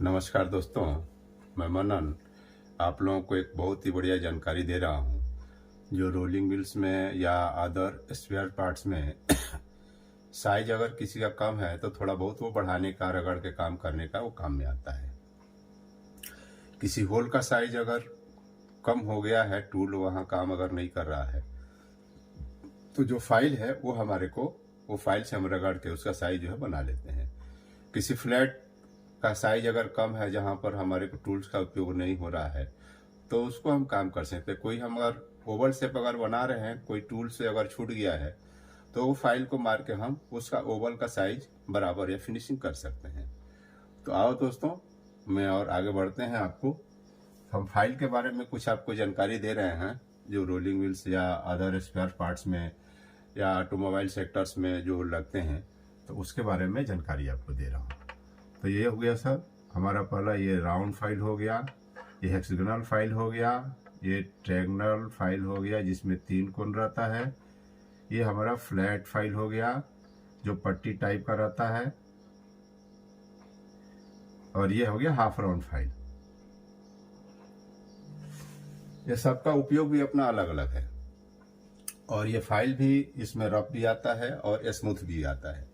नमस्कार दोस्तों, मैं मनन आप लोगों को एक बहुत ही बढ़िया जानकारी दे रहा हूँ। जो रोलिंग व्हील्स में या अदर स्पेयर पार्ट्स में साइज अगर किसी का कम है तो थोड़ा बहुत वो बढ़ाने का, रगड़ के काम करने का वो काम में आता है। किसी होल का साइज अगर कम हो गया है, टूल वहाँ काम अगर नहीं कर रहा है, तो जो फाइल है वो हमारे को वो फाइल से हम रगड़ के उसका साइज जो है बना लेते हैं। किसी फ्लैट का साइज अगर कम है जहाँ पर हमारे को टूल्स का उपयोग नहीं हो रहा है, तो उसको हम काम कर सकते हैं। कोई हम अगर ओवल शेप अगर बना रहे हैं, कोई टूल से अगर छूट गया है, तो वो फाइल को मार के हम उसका ओवल का साइज बराबर या फिनिशिंग कर सकते हैं। तो आओ दोस्तों, मैं और आगे बढ़ते हैं। आपको हम फाइल के बारे में कुछ आपको जानकारी दे रहे हैं, जो रोलिंग व्हील्स या अदर स्पेयर पार्ट्स में या ऑटोमोबाइल सेक्टर्स में जो लगते हैं, तो उसके बारे में जानकारी आपको दे रहा हूँ। तो ये हो गया सर हमारा पहला, ये राउंड फाइल हो गया, ये हेक्सागोनल फाइल हो गया, ये ट्रायंगुलर फाइल हो गया जिसमें 3 कोण रहता है, ये हमारा फ्लैट फाइल हो गया जो पट्टी टाइप का रहता है, और ये हो गया हाफ राउंड फाइल। ये सबका उपयोग भी अपना अलग अलग है, और ये फाइल भी इसमें रफ भी आता है और स्मूथ भी आता है।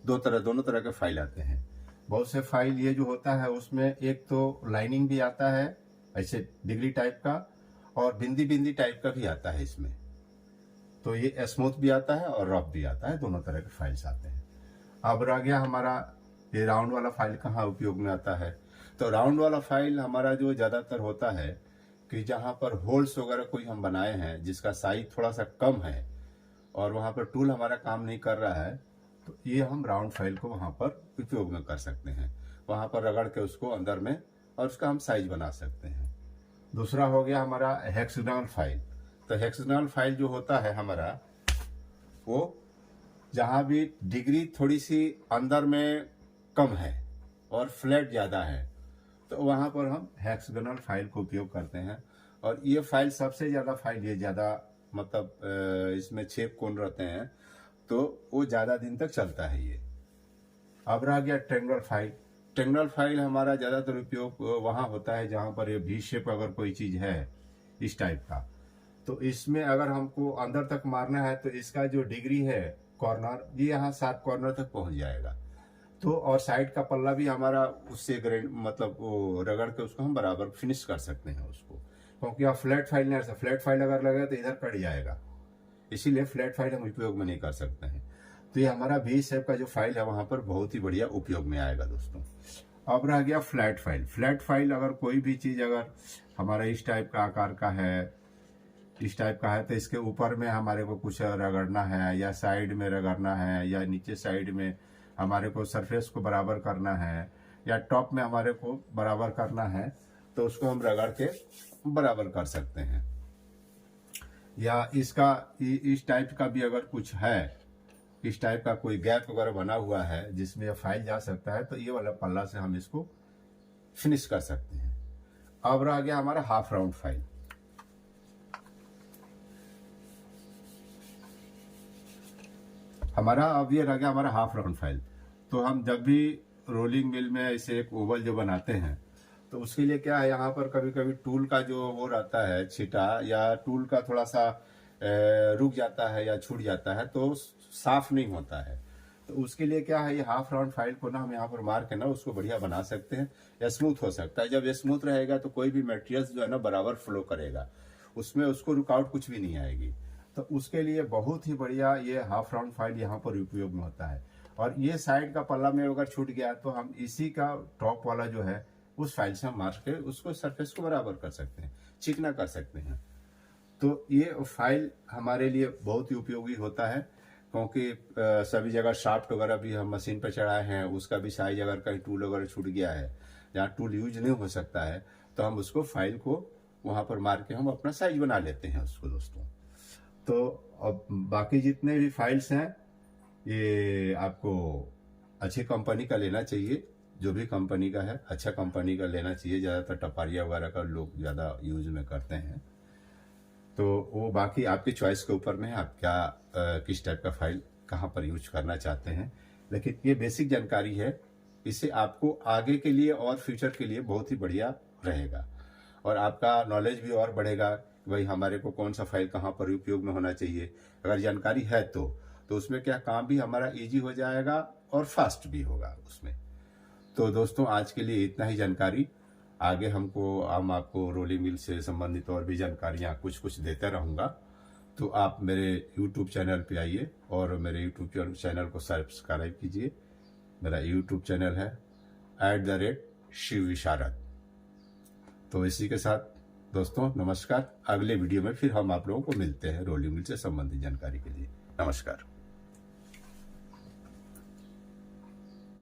दोनों तरह के फाइल आते हैं। बहुत से फाइल ये जो होता है उसमें एक तो लाइनिंग भी आता है ऐसे डिग्री टाइप का, और बिंदी बिंदी टाइप का भी आता है इसमें। तो ये स्मूथ भी आता है और रफ भी आता है, दोनों तरह के फाइल्स आते हैं। अब रह गया हमारा ये राउंड वाला फाइल कहाँ उपयोग में आता है। तो राउंड वाला फाइल हमारा जो ज़्यादातर होता है कि जहाँ पर होल्स वगैरह कोई हम बनाए हैं जिसका साइज थोड़ा सा कम है और वहाँ पर टूल हमारा काम नहीं कर रहा है, तो ये हम राउंड फाइल को वहाँ पर उपयोग में कर सकते हैं। वहाँ पर रगड़ के उसको अंदर में और उसका हम साइज बना सकते हैं। दूसरा हो गया हमारा हेक्सागोनल फाइल। तो हेक्सागोनल फाइल जो होता है हमारा, वो जहाँ भी डिग्री थोड़ी सी अंदर में कम है और फ्लैट ज़्यादा है, तो वहाँ पर हम हेक्सागोनल फाइल को उपयोग करते हैं। और ये फाइल सबसे ज़्यादा फाइल, ये ज़्यादा मतलब इसमें 6 कोण रहते हैं, तो वो ज़्यादा दिन तक चलता है ये। अब रह गया ट्रायंगुलर फाइल। ट्रायंगुलर फाइल हमारा ज़्यादातर उपयोग वहाँ होता है जहाँ पर ये वी शेप अगर कोई चीज़ है इस टाइप का, तो इसमें अगर हमको अंदर तक मारना है तो इसका जो डिग्री है कॉर्नर, ये यहाँ 7 कॉर्नर तक पहुँच जाएगा। तो और साइड का पल्ला भी हमारा उससे ग्रेड मतलब वो रगड़ के उसको हम बराबर फिनिश कर सकते हैं उसको, क्योंकि आप फ्लैट फाइल नहीं, फ्लैट फाइल अगर लगे तो इधर कट जाएगा, इसीलिए फ्लैट फाइल हम उपयोग में नहीं कर सकते हैं। तो ये हमारा वी शेप का जो फाइल है वहाँ पर बहुत ही बढ़िया उपयोग में आएगा दोस्तों। अब रह गया फ्लैट फाइल। फ्लैट फाइल अगर कोई भी चीज़ अगर हमारा इस टाइप का आकार का है, इस टाइप का है, तो इसके ऊपर में हमारे को कुछ रगड़ना है या साइड में रगड़ना है या नीचे साइड में हमारे को सरफेस को बराबर करना है या टॉप में हमारे को बराबर करना है, तो उसको हम रगड़ के बराबर कर सकते हैं। या इसका इस टाइप का भी अगर कुछ है, इस टाइप का कोई गैप वगैरह बना हुआ है जिसमें यह फाइल जा सकता है, तो ये वाला पल्ला से हम इसको फिनिश कर सकते हैं। अब रह गया हमारा हाफ राउंड फाइल। अब ये रह गया हमारा हाफ राउंड फाइल। तो हम जब भी रोलिंग मिल में ऐसे एक ओवल जो बनाते हैं, तो उसके लिए क्या है, यहाँ पर कभी कभी टूल का जो वो रहता है छिटा, या टूल का थोड़ा सा रुक जाता है या छूट जाता है, तो साफ नहीं होता है। तो उसके लिए क्या है, ये हाफ राउंड फाइल को ना हम यहाँ पर मार के ना उसको बढ़िया बना सकते हैं, या स्मूथ हो सकता है। जब ये स्मूथ रहेगा तो कोई भी मटेरियल्स जो है ना बराबर फ्लो करेगा, उसमें उसको रुकावट कुछ भी नहीं आएगी। तो उसके लिए बहुत ही बढ़िया ये हाफ राउंड फाइल यहाँ पर उपयोग में होता है। और ये साइड का पल्ला में अगर छूट गया तो हम इसी का टॉप वाला जो है उस फाइल से हम मार के उसको सरफेस को बराबर कर सकते हैं, चिकना कर सकते हैं। तो ये फाइल हमारे लिए बहुत ही उपयोगी होता है, क्योंकि सभी जगह शाफ्ट वगैरह भी हम मशीन पर चढ़ाए हैं, उसका भी साइज अगर कहीं टूल वगैरह छूट गया है, जहाँ टूल यूज नहीं हो सकता है, तो हम उसको फाइल को वहाँ पर मार के हम अपना साइज बना लेते हैं उसको दोस्तों। तो अब बाकी जितने भी फाइल्स हैं ये आपको अच्छी कंपनी का लेना चाहिए। जो भी कंपनी का है अच्छा कंपनी का लेना चाहिए। ज़्यादातर टपारिया वगैरह का लोग ज़्यादा यूज में करते हैं, तो वो बाकी आपकी चॉइस के ऊपर में है, आप क्या किस टाइप का फाइल कहाँ पर यूज करना चाहते हैं। लेकिन ये बेसिक जानकारी है इससे आपको आगे के लिए और फ्यूचर के लिए बहुत ही बढ़िया रहेगा और आपका नॉलेज भी और बढ़ेगा कि भाई हमारे को कौन सा फाइल कहाँ पर उपयोग में होना चाहिए। अगर जानकारी है तो उसमें क्या काम भी हमारा इजी हो जाएगा और फास्ट भी होगा उसमें। तो दोस्तों आज के लिए इतना ही जानकारी। आगे हम आपको रोलिंग मिल से संबंधित और भी जानकारियाँ कुछ कुछ देता रहूँगा। तो आप मेरे YouTube चैनल पे आइए और मेरे YouTube चैनल को सब्सक्राइब कीजिए। मेरा YouTube चैनल है @शिवविशारद। तो इसी के साथ दोस्तों नमस्कार। अगले वीडियो में फिर हम आप लोगों को मिलते हैं रोलिंग मिल से संबंधित जानकारी के लिए। नमस्कार।